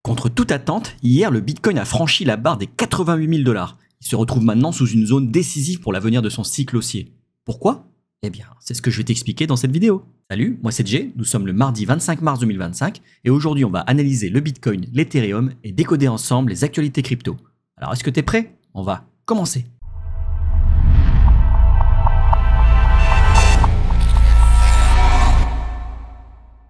Contre toute attente, hier le Bitcoin a franchi la barre des 88 000 $. Il se retrouve maintenant sous une zone décisive pour l'avenir de son cycle haussier. Pourquoi? Eh bien, c'est ce que je vais t'expliquer dans cette vidéo. Salut, moi c'est Jay, nous sommes le mardi 25 mars 2025 et aujourd'hui on va analyser le Bitcoin, l'Ethereum et décoder ensemble les actualités crypto. Alors est-ce que t'es prêt? On va commencer.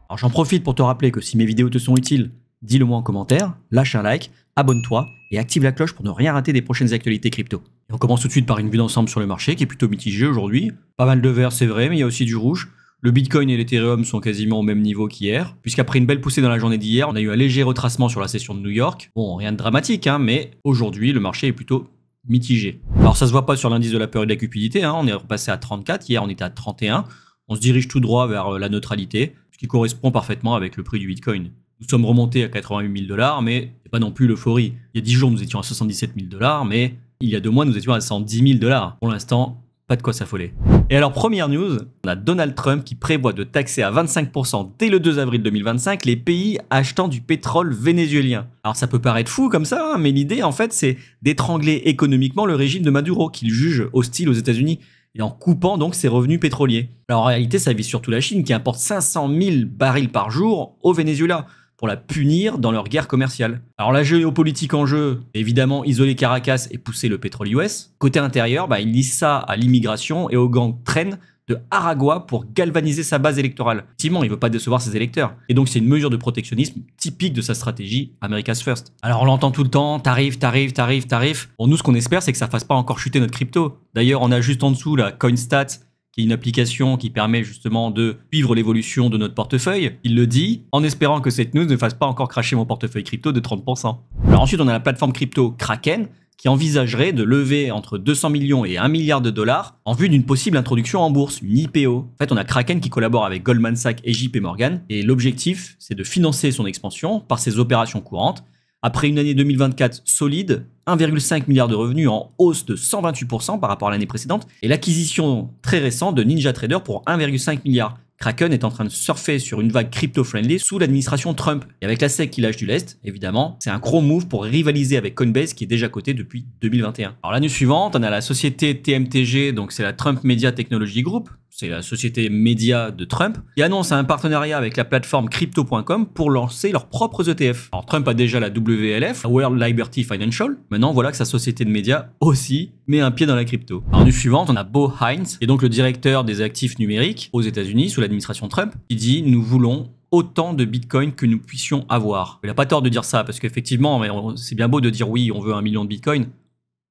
Alors j'en profite pour te rappeler que si mes vidéos te sont utiles, dis-le moi en commentaire, lâche un like, abonne-toi et active la cloche pour ne rien rater des prochaines actualités crypto. Et on commence tout de suite par une vue d'ensemble sur le marché qui est plutôt mitigé aujourd'hui. Pas mal de vert c'est vrai, mais il y a aussi du rouge. Le Bitcoin et l'Ethereum sont quasiment au même niveau qu'hier, puisqu'après une belle poussée dans la journée d'hier, on a eu un léger retracement sur la session de New York. Bon, rien de dramatique, mais aujourd'hui le marché est plutôt mitigé. Alors ça se voit pas sur l'indice de la peur et de la cupidité, on est repassé à 34, hier on était à 31. On se dirige tout droit vers la neutralité, ce qui correspond parfaitement avec le prix du Bitcoin. Nous sommes remontés à 88 000 $, mais c'est pas non plus l'euphorie. Il y a 10 jours, nous étions à 77 000 $, mais il y a 2 mois, nous étions à 110 000 $. Pour l'instant, pas de quoi s'affoler. Et alors, première news, on a Donald Trump qui prévoit de taxer à 25% dès le 2 avril 2025 les pays achetant du pétrole vénézuélien. Alors, ça peut paraître fou comme ça, mais l'idée, en fait, c'est d'étrangler économiquement le régime de Maduro, qu'il juge hostile aux États-Unis, et en coupant donc ses revenus pétroliers. Alors, en réalité, ça vise surtout la Chine qui importe 500 000 barils par jour au Venezuela, pour la punir dans leur guerre commerciale. Alors la géopolitique en jeu, évidemment isoler Caracas et pousser le pétrole US. Côté intérieur, il lie ça à l'immigration et au gang Tren de Aragua pour galvaniser sa base électorale. Effectivement, il ne veut pas décevoir ses électeurs. Et donc c'est une mesure de protectionnisme typique de sa stratégie America's First. Alors on l'entend tout le temps, tarif. Bon, nous ce qu'on espère c'est que ça ne fasse pas encore chuter notre crypto. D'ailleurs on a juste en dessous la CoinStat, qui est une application qui permet justement de suivre l'évolution de notre portefeuille. Il le dit, en espérant que cette news ne fasse pas encore cracher mon portefeuille crypto de 30%. Alors ensuite, on a la plateforme crypto Kraken, qui envisagerait de lever entre 200 millions et 1 milliard de dollars en vue d'une possible introduction en bourse, une IPO. En fait, on a Kraken qui collabore avec Goldman Sachs et JP Morgan, et l'objectif, c'est de financer son expansion par ses opérations courantes. Après une année 2024 solide, 1,5 milliard de revenus en hausse de 128% par rapport à l'année précédente et l'acquisition très récente de NinjaTrader pour 1,5 milliard. Kraken est en train de surfer sur une vague crypto-friendly sous l'administration Trump. Et avec la SEC qui lâche du lest, évidemment, c'est un gros move pour rivaliser avec Coinbase qui est déjà coté depuis 2021. Alors l'année suivante, on a la société TMTG, donc c'est la Trump Media Technology Group. C'est la société média de Trump, qui annonce un partenariat avec la plateforme crypto.com pour lancer leurs propres ETF. Alors Trump a déjà la WLF, la World Liberty Financial. Maintenant, voilà que sa société de médias aussi met un pied dans la crypto. Alors, news suivante, on a Bo Hines, qui est donc le directeur des actifs numériques aux États-Unis sous l'administration Trump, qui dit « Nous voulons autant de Bitcoin que nous puissions avoir ». Il n'a pas tort de dire ça, parce qu'effectivement, c'est bien beau de dire « Oui, on veut 1 million de Bitcoin ».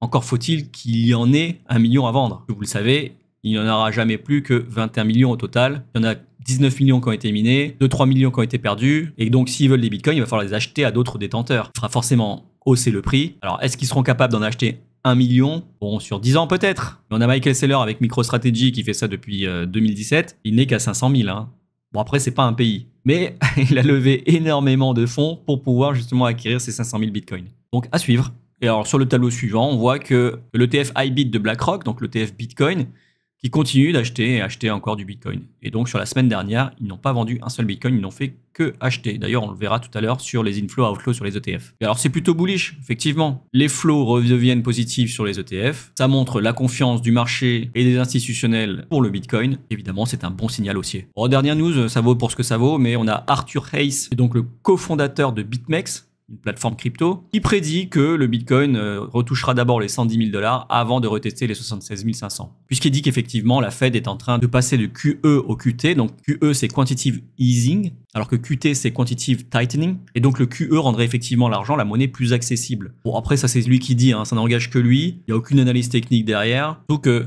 Encore faut-il qu'il y en ait 1 million à vendre. Vous le savez, il n'y en aura jamais plus que 21 millions au total. Il y en a 19 millions qui ont été minés, 2-3 millions qui ont été perdus. Et donc, s'ils veulent des bitcoins, il va falloir les acheter à d'autres détenteurs. Il faudra forcément hausser le prix. Alors, est-ce qu'ils seront capables d'en acheter 1 million? Bon, sur 10 ans peut-être. Mais on a Michael Saylor avec MicroStrategy qui fait ça depuis 2017. Il n'est qu'à 500 000. Bon, après, c'est pas un pays. Mais il a levé énormément de fonds pour pouvoir justement acquérir ces 500 000 bitcoins. Donc, à suivre. Et alors, sur le tableau suivant, on voit que l'ETF IBIT de BlackRock, donc l'ETF Bitcoin, qui continue d'acheter et acheter encore du Bitcoin. Et donc, sur la semaine dernière, ils n'ont pas vendu un seul Bitcoin, ils n'ont fait que acheter. D'ailleurs, on le verra tout à l'heure sur les inflows, outflows sur les ETF. Et alors, c'est plutôt bullish, effectivement. Les flows redeviennent positifs sur les ETF. Ça montre la confiance du marché et des institutionnels pour le Bitcoin. Évidemment, c'est un bon signal haussier. Bon, dernière news, ça vaut pour ce que ça vaut, mais on a Arthur Hayes, donc le cofondateur de BitMEX, une plateforme crypto, qui prédit que le Bitcoin retouchera d'abord les 110 000 $ avant de retester les 76 500. Puisqu'il dit qu'effectivement, la Fed est en train de passer de QE au QT. Donc QE, c'est Quantitative Easing, alors que QT, c'est Quantitative Tightening. Et donc le QE rendrait effectivement l'argent, la monnaie plus accessible. Bon, après, ça c'est lui qui dit, ça n'engage que lui. Il n'y a aucune analyse technique derrière. Surtout que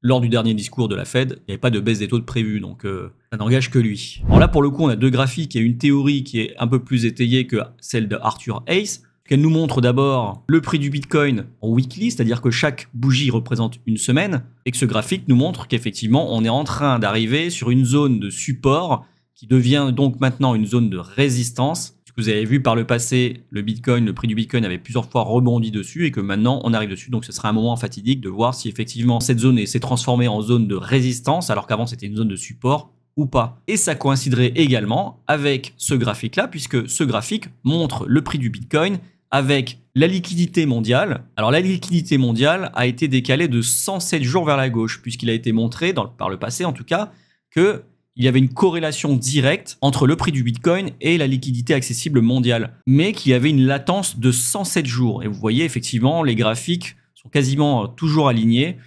lors du dernier discours de la Fed, il n'y avait pas de baisse des taux de prévu, donc ça n'engage que lui. Alors là, pour le coup, on a deux graphiques et une théorie qui est un peu plus étayée que celle de Arthur Hayes. Elle nous montre d'abord le prix du Bitcoin en weekly, c'est-à-dire que chaque bougie représente une semaine, et que ce graphique nous montre qu'effectivement, on est en train d'arriver sur une zone de support qui devient donc maintenant une zone de résistance. Vous avez vu par le passé, le Bitcoin, le prix du Bitcoin avait plusieurs fois rebondi dessus et que maintenant on arrive dessus. Donc ce sera un moment fatidique de voir si effectivement cette zone s'est transformée en zone de résistance alors qu'avant c'était une zone de support ou pas. Et ça coïnciderait également avec ce graphique-là, puisque ce graphique montre le prix du Bitcoin avec la liquidité mondiale. Alors la liquidité mondiale a été décalée de 107 jours vers la gauche, puisqu'il a été montré, par le passé en tout cas, qu'il y avait une corrélation directe entre le prix du Bitcoin et la liquidité accessible mondiale, mais qu'il y avait une latence de 107 jours. Et vous voyez effectivement, les graphiques sont quasiment toujours alignés.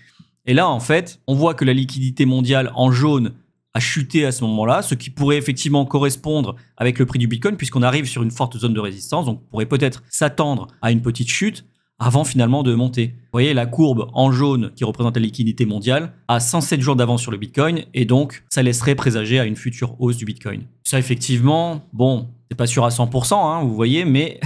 Et là, en fait, on voit que la liquidité mondiale en jaune a chuté à ce moment-là, ce qui pourrait effectivement correspondre avec le prix du Bitcoin, puisqu'on arrive sur une forte zone de résistance. Donc, on pourrait peut-être s'attendre à une petite chute avant finalement de monter. Vous voyez la courbe en jaune qui représente la liquidité mondiale a 107 jours d'avance sur le Bitcoin, et donc ça laisserait présager à une future hausse du Bitcoin. Ça, effectivement, bon, c'est pas sûr à 100%, hein, vous voyez, mais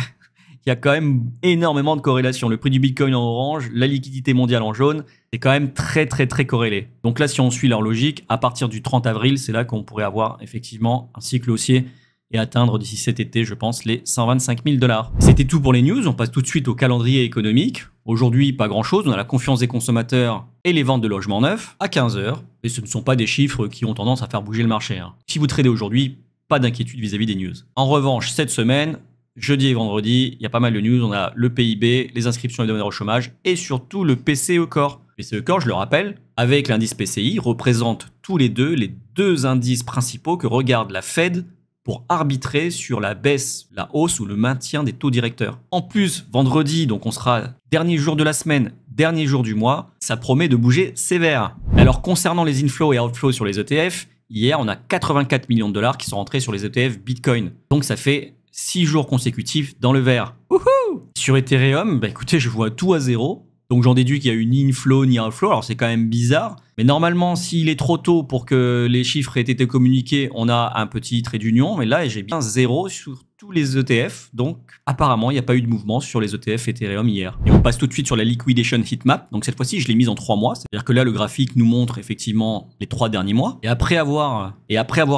il y a quand même énormément de corrélations. Le prix du Bitcoin en orange, la liquidité mondiale en jaune, c'est quand même très corrélé. Donc là, si on suit leur logique, à partir du 30 avril, c'est là qu'on pourrait avoir effectivement un cycle haussier et atteindre d'ici cet été, je pense, les 125 000 $. C'était tout pour les news. On passe tout de suite au calendrier économique. Aujourd'hui, pas grand-chose. On a la confiance des consommateurs et les ventes de logements neufs à 15 h. Et ce ne sont pas des chiffres qui ont tendance à faire bouger le marché, hein. Si vous tradez aujourd'hui, pas d'inquiétude vis-à-vis des news. En revanche, cette semaine, jeudi et vendredi, il y a pas mal de news. On a le PIB, les inscriptions et demandeurs au chômage et surtout le PCE Core. Le PCE Core, je le rappelle, avec l'indice PCI, représente tous les deux indices principaux que regarde la Fed pour arbitrer sur la baisse, la hausse ou le maintien des taux directeurs. En plus, vendredi, donc on sera dernier jour de la semaine, dernier jour du mois, ça promet de bouger sévère. Alors concernant les inflows et outflows sur les ETF, hier on a 84 millions de dollars qui sont rentrés sur les ETF Bitcoin. Donc ça fait 6 jours consécutifs dans le vert. Wouhou! Sur Ethereum, bah écoutez, je vois tout à zéro. Donc j'en déduis qu'il y a eu ni inflow ni outflow. Alors c'est quand même bizarre. Mais normalement, s'il est trop tôt pour que les chiffres aient été communiqués, on a un petit trait d'union. Mais là, j'ai bien zéro sur tous les ETF. Donc apparemment, il n'y a pas eu de mouvement sur les ETF Ethereum hier. Et on passe tout de suite sur la liquidation heatmap. Donc cette fois-ci, je l'ai mise en 3 mois. C'est-à-dire que là, le graphique nous montre effectivement les 3 derniers mois. Et après avoir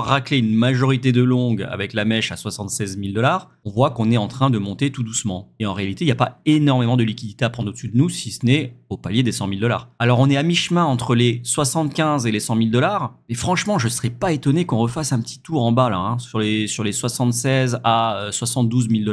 raclé une majorité de longues avec la mèche à 76 000 $, on voit qu'on est en train de monter tout doucement. Et en réalité, il n'y a pas énormément de liquidité à prendre au-dessus de nous, si ce n'est au palier des 100 000 $. Alors on est à mi-chemin entre les 75 et les 100 000 $. Et franchement, je ne serais pas étonné qu'on refasse un petit tour en bas là, hein, sur les 76 à 72 000 $.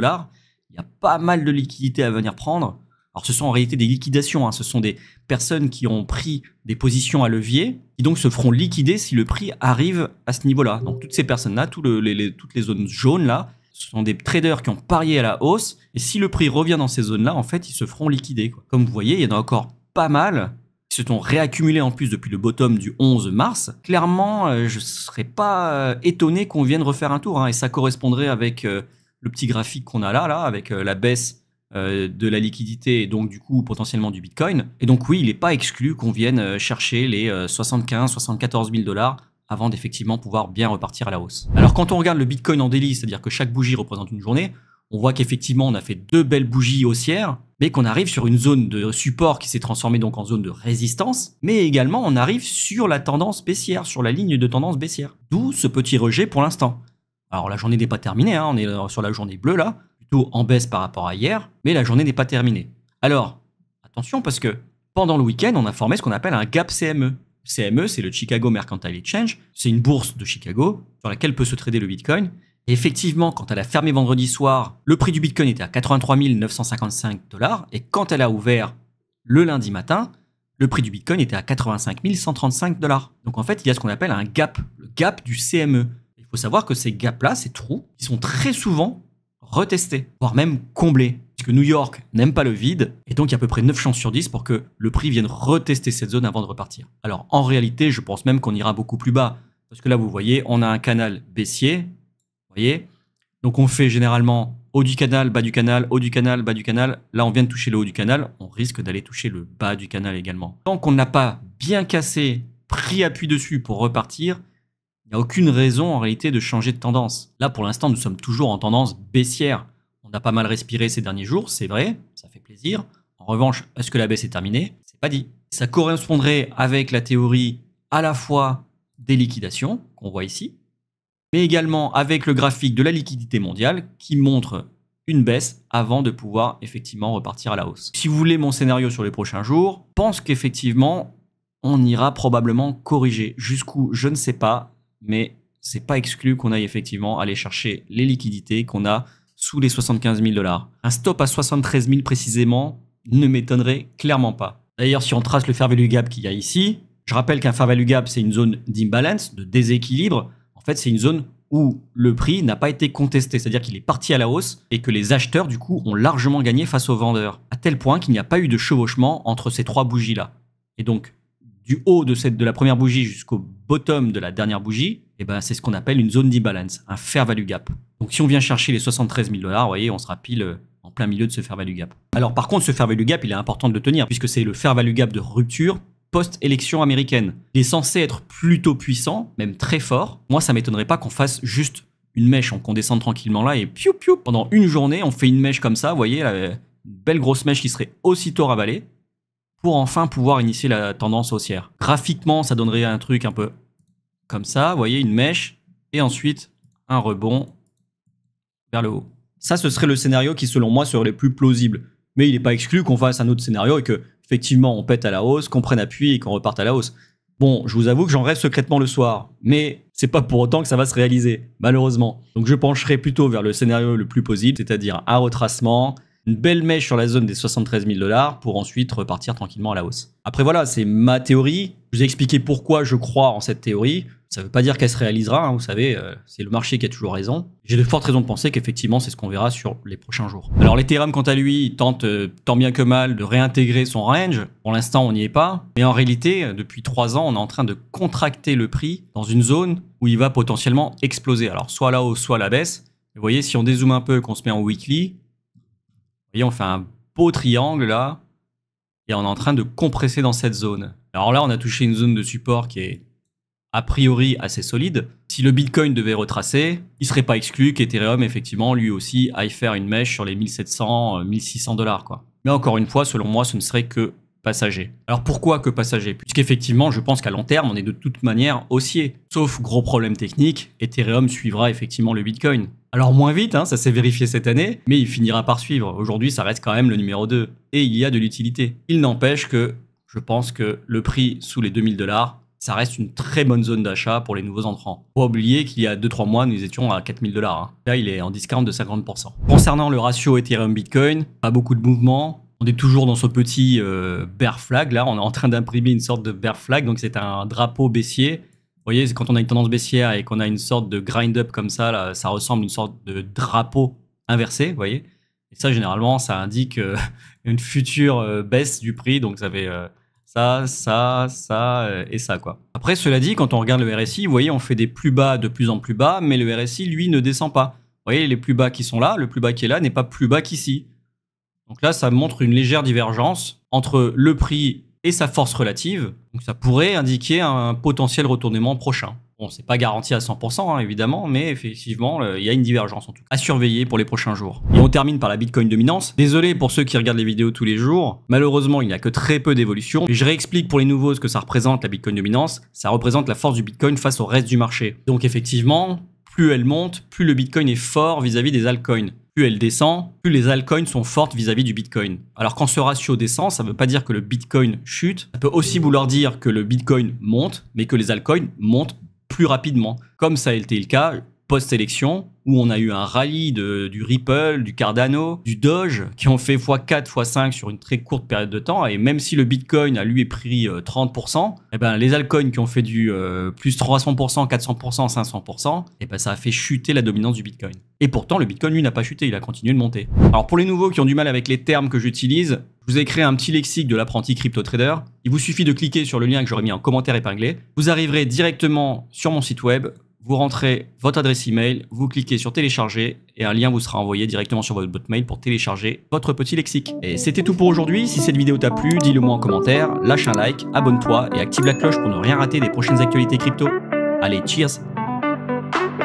Il y a pas mal de liquidités à venir prendre. Alors ce sont en réalité des liquidations, hein. Ce sont des personnes qui ont pris des positions à levier, qui donc se feront liquider si le prix arrive à ce niveau-là. Donc toutes ces personnes-là, toutes les zones jaunes là, ce sont des traders qui ont parié à la hausse, et si le prix revient dans ces zones-là, en fait, ils se feront liquider, quoi. Comme vous voyez, il y en a encore pas mal qui se sont réaccumulés en plus depuis le bottom du 11 mars. Clairement, je ne serais pas étonné qu'on vienne refaire un tour, hein, et ça correspondrait avec le petit graphique qu'on a là, avec la baisse de la liquidité et donc du coup potentiellement du Bitcoin. Et donc oui, il n'est pas exclu qu'on vienne chercher les 75-74 000 $ avant d'effectivement pouvoir bien repartir à la hausse. Alors quand on regarde le Bitcoin en daily, c'est-à-dire que chaque bougie représente une journée, on voit qu'effectivement on a fait 2 belles bougies haussières, mais qu'on arrive sur une zone de support qui s'est transformée donc en zone de résistance, mais également on arrive sur la tendance baissière, sur la ligne de tendance baissière. D'où ce petit rejet pour l'instant. Alors la journée n'est pas terminée, hein, on est sur la journée bleue là, plutôt en baisse par rapport à hier, mais la journée n'est pas terminée. Alors, attention parce que pendant le week-end, on a formé ce qu'on appelle un gap CME. CME, c'est le Chicago Mercantile Exchange, c'est une bourse de Chicago sur laquelle peut se trader le Bitcoin. Et effectivement, quand elle a fermé vendredi soir, le prix du Bitcoin était à 83 955 $, et quand elle a ouvert le lundi matin, le prix du Bitcoin était à 85 135 $. Donc en fait, il y a ce qu'on appelle un gap, le gap du CME. Il faut savoir que ces gaps-là, ces trous, ils sont très souvent retestés, voire même comblés. Puisque New York n'aime pas le vide, et donc il y a à peu près 9 chances sur 10 pour que le prix vienne retester cette zone avant de repartir. Alors en réalité, je pense même qu'on ira beaucoup plus bas, parce que là vous voyez, on a un canal baissier, vous voyez, donc on fait généralement haut du canal, bas du canal, haut du canal, bas du canal. Là on vient de toucher le haut du canal, on risque d'aller toucher le bas du canal également. Tant qu'on n'a pas bien cassé, pris appui dessus pour repartir, il n'y a aucune raison en réalité de changer de tendance. Là pour l'instant nous sommes toujours en tendance baissière. On a pas mal respiré ces derniers jours, c'est vrai, ça fait plaisir. En revanche, est-ce que la baisse est terminée? C'est pas dit. Ça correspondrait avec la théorie à la fois des liquidations, qu'on voit ici, mais également avec le graphique de la liquidité mondiale qui montre une baisse avant de pouvoir effectivement repartir à la hausse. Si vous voulez mon scénario sur les prochains jours, je pense qu'effectivement, on ira probablement corriger. Jusqu'où, je ne sais pas, mais c'est pas exclu qu'on aille effectivement aller chercher les liquidités qu'on a sous les 75 000 $. Un stop à 73 000 précisément ne m'étonnerait clairement pas. D'ailleurs, si on trace le fair value gap qu'il y a ici, je rappelle qu'un fair value gap, c'est une zone d'imbalance, de déséquilibre. En fait, c'est une zone où le prix n'a pas été contesté, c'est-à-dire qu'il est parti à la hausse et que les acheteurs, du coup, ont largement gagné face aux vendeurs, à tel point qu'il n'y a pas eu de chevauchement entre ces trois bougies-là. Et donc, du haut de la première bougie jusqu'au bottom de la dernière bougie, eh ben, c'est ce qu'on appelle une zone d'imbalance, un fair value gap. Donc si on vient chercher les 73 000 $, vous voyez, on sera pile en plein milieu de ce fair value gap. Alors par contre, ce fair value gap, il est important de le tenir, puisque c'est le fair value gap de rupture post-élection américaine. Il est censé être plutôt puissant, même très fort. Moi, ça m'étonnerait pas qu'on fasse juste une mèche, qu'on descende tranquillement là, et piou piou, pendant une journée, on fait une mèche comme ça, vous voyez, là, une belle grosse mèche qui serait aussitôt ravalée, pour enfin pouvoir initier la tendance haussière. Graphiquement, ça donnerait un truc un peu comme ça, vous voyez, une mèche, et ensuite un rebond vers le haut. Ça, ce serait le scénario qui, selon moi, serait le plus plausible. Mais il n'est pas exclu qu'on fasse un autre scénario et que, effectivement, on pète à la hausse, qu'on prenne appui et qu'on reparte à la hausse. Bon, je vous avoue que j'en rêve secrètement le soir, mais c'est pas pour autant que ça va se réaliser, malheureusement. Donc je pencherai plutôt vers le scénario le plus possible, c'est-à-dire un retracement, une belle mèche sur la zone des 73 000 $ pour ensuite repartir tranquillement à la hausse. Après voilà, c'est ma théorie. Je vous ai expliqué pourquoi je crois en cette théorie. Ça ne veut pas dire qu'elle se réalisera, hein, vous savez, c'est le marché qui a toujours raison. J'ai de fortes raisons de penser qu'effectivement, c'est ce qu'on verra sur les prochains jours. Alors l'Ethereum, quant à lui, il tente tant bien que mal de réintégrer son range. Pour l'instant, on n'y est pas. Mais en réalité, depuis 3 ans, on est en train de contracter le prix dans une zone où il va potentiellement exploser. Alors soit à la hausse, soit à la baisse. Vous voyez, si on dézoome un peu, qu'on se met en weekly, vous voyez, on fait un beau triangle là. Et on est en train de compresser dans cette zone. Alors là, on a touché une zone de support qui est a priori assez solide. Si le Bitcoin devait retracer, il ne serait pas exclu qu'Ethereum, effectivement, lui aussi, aille faire une mèche sur les 1700, 1600 $, quoi. Mais encore une fois, selon moi, ce ne serait que passager. Alors pourquoi que passager? Puisqu'effectivement, je pense qu'à long terme, on est de toute manière haussier. Sauf gros problème technique, Ethereum suivra effectivement le Bitcoin. Alors moins vite, hein, ça s'est vérifié cette année, mais il finira par suivre. Aujourd'hui, ça reste quand même le numéro 2. Et il y a de l'utilité. Il n'empêche que je pense que le prix sous les 2000 $, ça reste une très bonne zone d'achat pour les nouveaux entrants. Faut pas oublier qu'il y a 2-3 mois, nous étions à 4000 $. Hein. Là, il est en discount de 50%. Concernant le ratio Ethereum-Bitcoin, pas beaucoup de mouvement. On est toujours dans ce petit bear flag. Là, on est en train d'imprimer une sorte de bear flag. Donc, c'est un drapeau baissier. Vous voyez, quand on a une tendance baissière et qu'on a une sorte de grind-up comme ça, là, ça ressemble à une sorte de drapeau inversé, vous voyez. Et ça, généralement, ça indique une future baisse du prix. Donc, ça fait... ça et ça, quoi. Après, cela dit, quand on regarde le RSI, vous voyez, on fait des plus bas de plus en plus bas, mais le RSI, lui, ne descend pas. Vous voyez, les plus bas qui sont là, le plus bas qui est là n'est pas plus bas qu'ici. Donc là, ça montre une légère divergence entre le prix et sa force relative. Donc ça pourrait indiquer un potentiel retournement prochain. Bon, c'est pas garanti à 100%, hein, évidemment, mais effectivement, il y a une divergence en tout cas à surveiller pour les prochains jours. Et on termine par la Bitcoin dominance. Désolé pour ceux qui regardent les vidéos tous les jours. Malheureusement, il n'y a que très peu d'évolution. Je réexplique pour les nouveaux ce que ça représente, la Bitcoin dominance. Ça représente la force du Bitcoin face au reste du marché. Donc effectivement, plus elle monte, plus le Bitcoin est fort vis-à-vis des altcoins. Plus elle descend, plus les altcoins sont fortes vis-à-vis du Bitcoin. Alors quand ce ratio descend, ça ne veut pas dire que le Bitcoin chute. Ça peut aussi vouloir dire que le Bitcoin monte, mais que les altcoins montent plus rapidement, comme ça a été le cas post-élection, où on a eu un rallye du Ripple, du Cardano, du Doge, qui ont fait x4, x5 sur une très courte période de temps, et même si le Bitcoin a lui pris 30%, eh ben, les altcoins qui ont fait du plus 300%, 400%, 500%, eh ben, ça a fait chuter la dominance du Bitcoin. Et pourtant, le Bitcoin, lui, n'a pas chuté, il a continué de monter. Alors pour les nouveaux qui ont du mal avec les termes que j'utilise, je vous ai créé un petit lexique de l'apprenti crypto trader. Il vous suffit de cliquer sur le lien que j'aurais mis en commentaire épinglé. Vous arriverez directement sur mon site web. Vous rentrez votre adresse email, vous cliquez sur télécharger et un lien vous sera envoyé directement sur votre boîte mail pour télécharger votre petit lexique. Et c'était tout pour aujourd'hui. Si cette vidéo t'a plu, dis-le moi en commentaire, lâche un like, abonne-toi et active la cloche pour ne rien rater des prochaines actualités crypto. Allez, cheers!